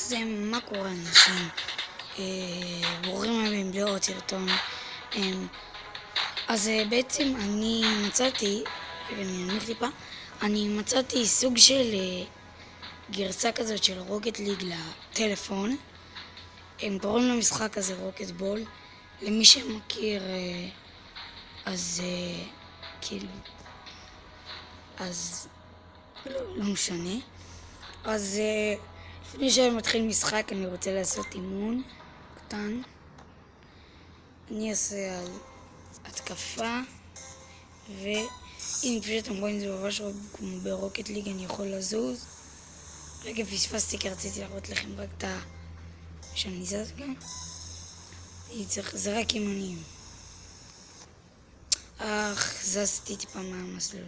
אז מה קורה אנשים? ברוכים הבאים לעוד סרטון. אז בעצם אני מצאתי, ואני אנמיך טיפה, אני מצאתי סוג של גרסה כזאת של רוקט ליג לטלפון. הם קוראים למשחק הזה רוקט בול. למי שמכיר, אז כאילו, אז לא משנה. אז לפני שאני מתחיל משחק אני רוצה לעשות אימון קטן. אני אעשה על התקפה, והנה כפי שאתם רואים זה ממש כמו ברוקט ליג, אני יכול לזוז. רגע פספסתי כי רציתי להראות לכם רק את שאני זז גם. זה רק אימונים. זזתי טיפה מהמסלול.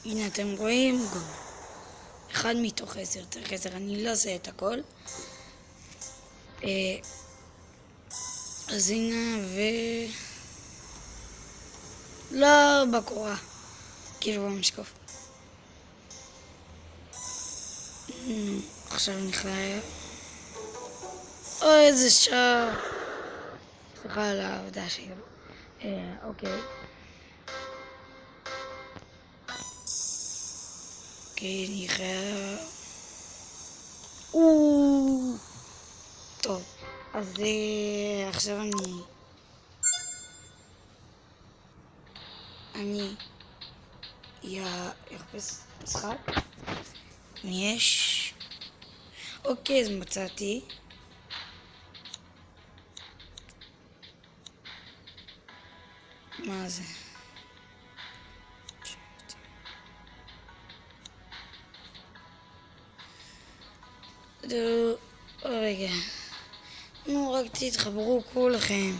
הנה אתם רואים גול. 1 מתוך 10, צריך 10, אני לא עושה את הכל. אז הנה לא בקורה, כאילו במשקוף. עכשיו אני חייב. איזה שער. סליחה על העבודה שלי. אוקיי. אני חייב. טוב, אז עכשיו אני אחפש משחק. יש. אוקיי, אז מצאתי. מה זה? רגע. נו, רק תתחברו כולכם.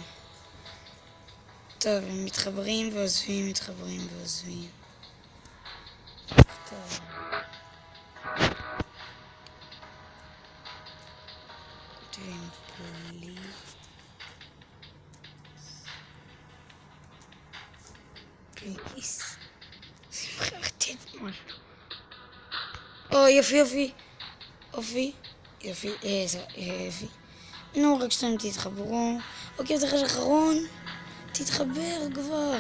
טוב, הם מתחברים ועוזבים, מתחברים ועוזבים. טוב. כותבים פליס. שמחרתי את משהו. יופי. יופי. נו, רק שאתם תתחברו. אוקיי, זה חשב אחרון. תתחבר כבר.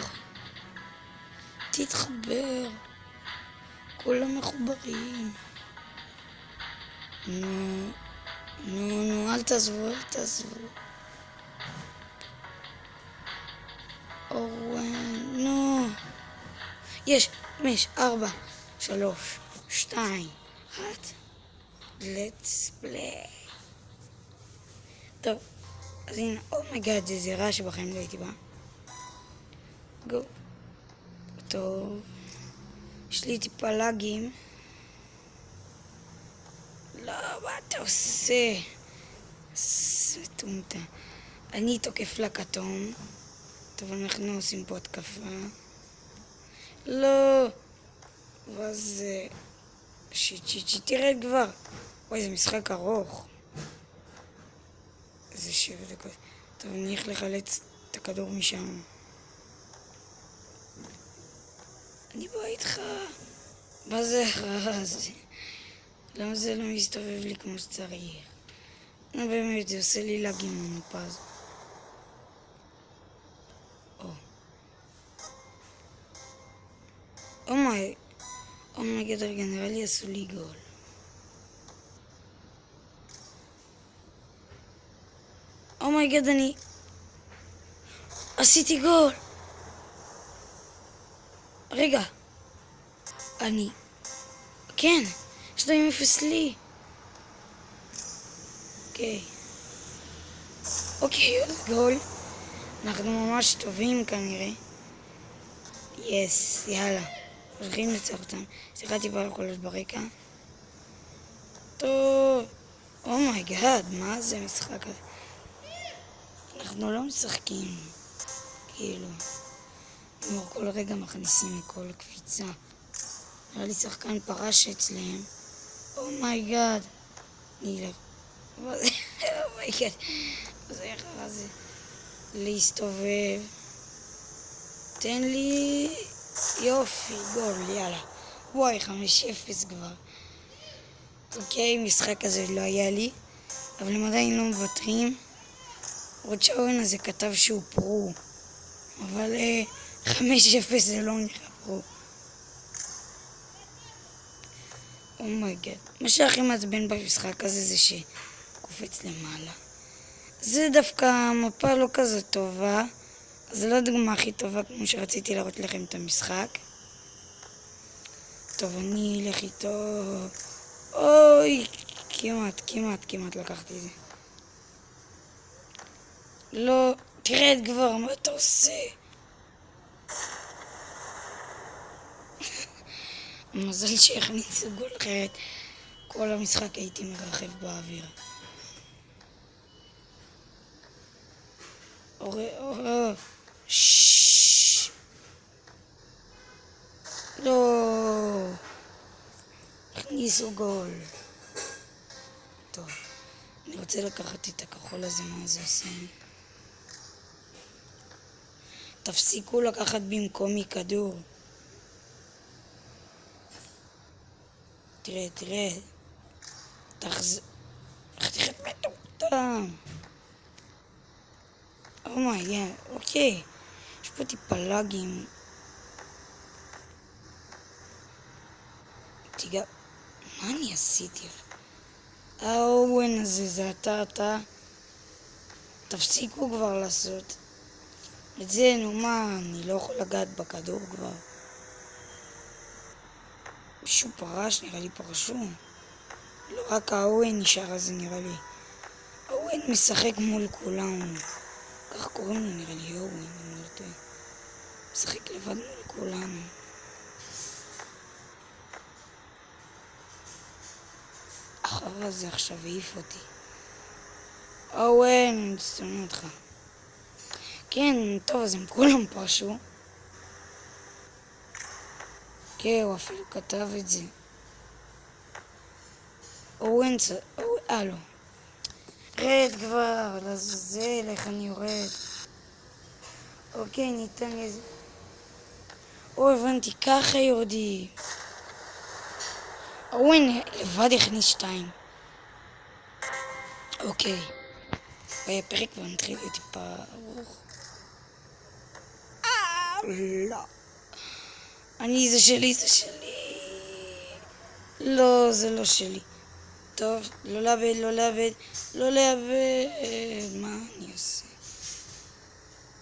תתחבר. כולם מחוברים. נו, אל תעזבו. אורן, נו. יש, 5, 4, 3, 2, 1. let's play. טוב, אז הנה, אומייגאד, זה רע שבחיים לא הייתי בה. גו. טוב. יש לי טיפה לגים. לא, מה אתה עושה? סתומתה. אני תוקף לכתום. טוב, אנחנו עושים פה התקפה. לא. ואז שיט, תרד כבר. וואי, זה משחק ארוך. זה 7 דקות. טוב, אני הולך לחלץ את הכדור משם. אני בא איתך. מה זה הרע הזה? למה זה לא מסתובב לי כמו שצריך? באמת, זה עושה לי לגים מנופז. אומייגאד, רגע, נראה לי עשו לי גול. אומייגאד, אני עשיתי גול. רגע, כן, 2-0 לי. אוקיי, גול. אנחנו ממש טובים כנראה. יס, יאללה. הולכים לצח אותם. שיחה טיפה יכול להיות ברקע. טוב. אומייגאד, מה זה משחק הזה? אנחנו לא משחקים. כאילו. כמו כל רגע מכניסים מכל קפיצה. נראה לי שחקן פרש אצלם. אומייגאד. נילך. אומייגאד. זה איך זה? להסתובב. תן לי. יופי, גול, יאללה. וואי, 5-0 כבר. אוקיי, משחק הזה לא היה לי, אבל הם עדיין לא מוותרים. עוד שהאוהן הזה כתב שהוא פרו, אבל 5-0 זה לא נראה פרו. אומייגד. מה שהכי מעצבן במשחק הזה זה שקופץ למעלה. זה דווקא מפה לא כזאת טובה, אז זו לא הדוגמה הכי טובה כמו שרציתי להראות לכם את המשחק. טוב, אני אלך איתו... אוי, כמעט לקחתי את זה. לא, תרד כבר, מה אתה עושה? מזל שהכניסו גול, אחרת כל המשחק הייתי מרחב באוויר. לא, הכניסו גול. טוב, אני רוצה לקחת את הכחול הזה, מה זה עושה? תפסיקו לקחת במקומי כדור. תראה. חתיכת מטומטם. אומייגד, אוקיי. יש פה טיפה לאגים. מה אני עשיתי? האוהן הזה, זה אתה. תפסיקו כבר לעשות את זה, נו מה, אני לא יכול לגעת בכדור כבר. מישהו פרש, נראה לי פרשו. לא רק האוהן נשאר, אז נראה לי. האוהן משחק מול כולם. כך קוראים לו, נראה לי אוהן, אני לא טועה. משחק לבד מול כולנו. אחר זה עכשיו העיף אותי. אוהן, אני שונא אותך. כן, טוב, אז הם כולם פרשו. כן, הוא אפילו כתב את זה. אוהן, לא. רד כבר, לעזאזל, איך אני יורד. אוקיי, ניתן לי איזה... הבנתי, ככה יורדי. אוהן לבד הכניס 2. אוקיי. בפרק כבר נתחיל להיות טיפה ארוך. לא. זה שלי. לא, זה לא שלי. טוב, לא לאבד. מה אני עושה?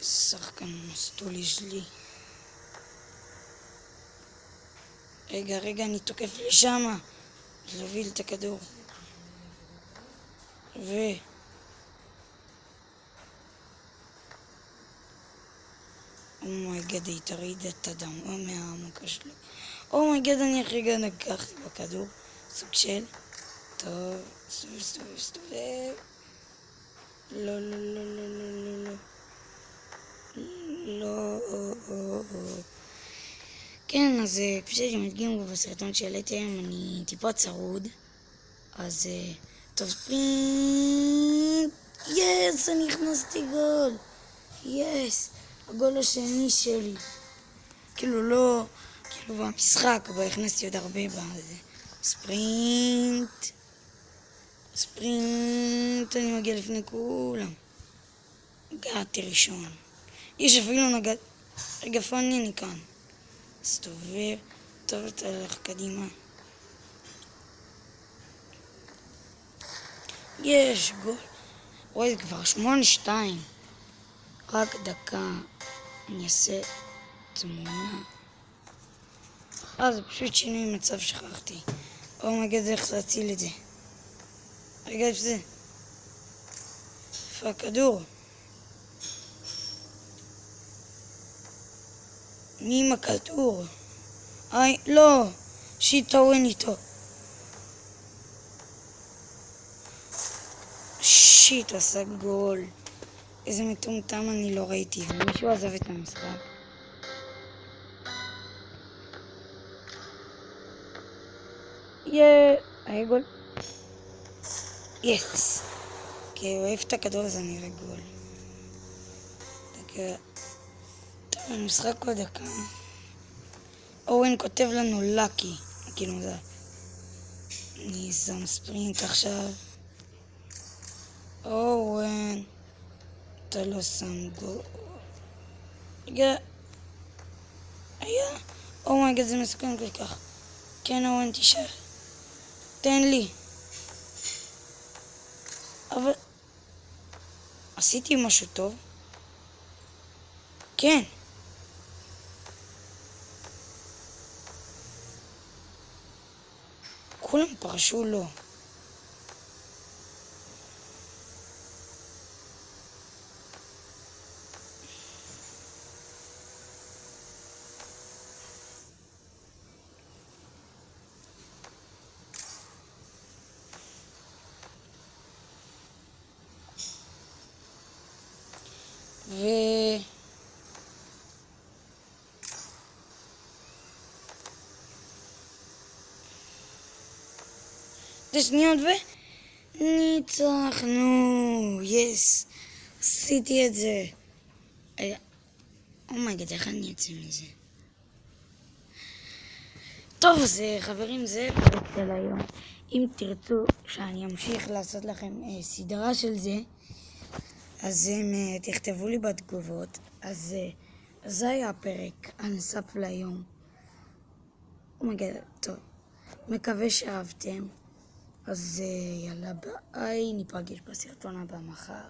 שחקן מסטולי שלי. רגע, אני תוקף לי שמה. להוביל את הכדור. אומייגד, היא תריד את הדם מהעמוקה שלי. אומייגד, אני רגע נגחתי בכדור. סוג של... טוב, סתובב. לא. כן, אז כפי שאתם מדגימו בסרטון שהעליתי היום, אני טיפה צרוד. אז טוב, ספרינט. יס, אני הכנסתי גול. יס, הגול השני שלי. כאילו במשחק, אבל הכנסתי עוד הרבה בזה. ספרינט, אני מגיע לפני כולם. הגעתי ראשון. יש אפילו נגד... רגע, אני כאן. סתובב, טוב, אתה הולך קדימה. יש גול. וואי, זה כבר 8-2. רק דקה. אני אעשה תמונה. זה פשוט שינוי מצב, שכחתי. אומייגד, איך להציל את זה? רגע, איפה זה? איפה הכדור? מי עם הכדור? לא! שיטאוין איתו. שיט, עשה גול. איזה מטומטם, אני לא ראיתי. ומישהו עזב את המשחק. היה גול. יס. כי הוא העיף את הכדור, אז אני אראה גול. דקה. טוב, המשחק עוד דקה. אורן כותב לנו לקי, כאילו זה. אני שם ספרינט עכשיו. אורן, אתה לא שם גול. רגע. היה. אומייגד, זה מסוכן כל כך. כן, אורן, תישאר. תן לי. אבל... עשיתי משהו טוב? כן. כולם פרשו לו. שניות ניצחנו, יס, עשיתי את זה. אומייגד, איך אני יוצא מזה? טוב, אז חברים, זה פרק של היום. אם תרצו שאני אמשיך לעשות לכם סדרה של זה, אז תכתבו לי בתגובות. אז זה היה הפרק הנוסף להיום. אומייגד, טוב, מקווה שאהבתם. אז יאללה, ביי, ניפגש בסרטון הבא מחר.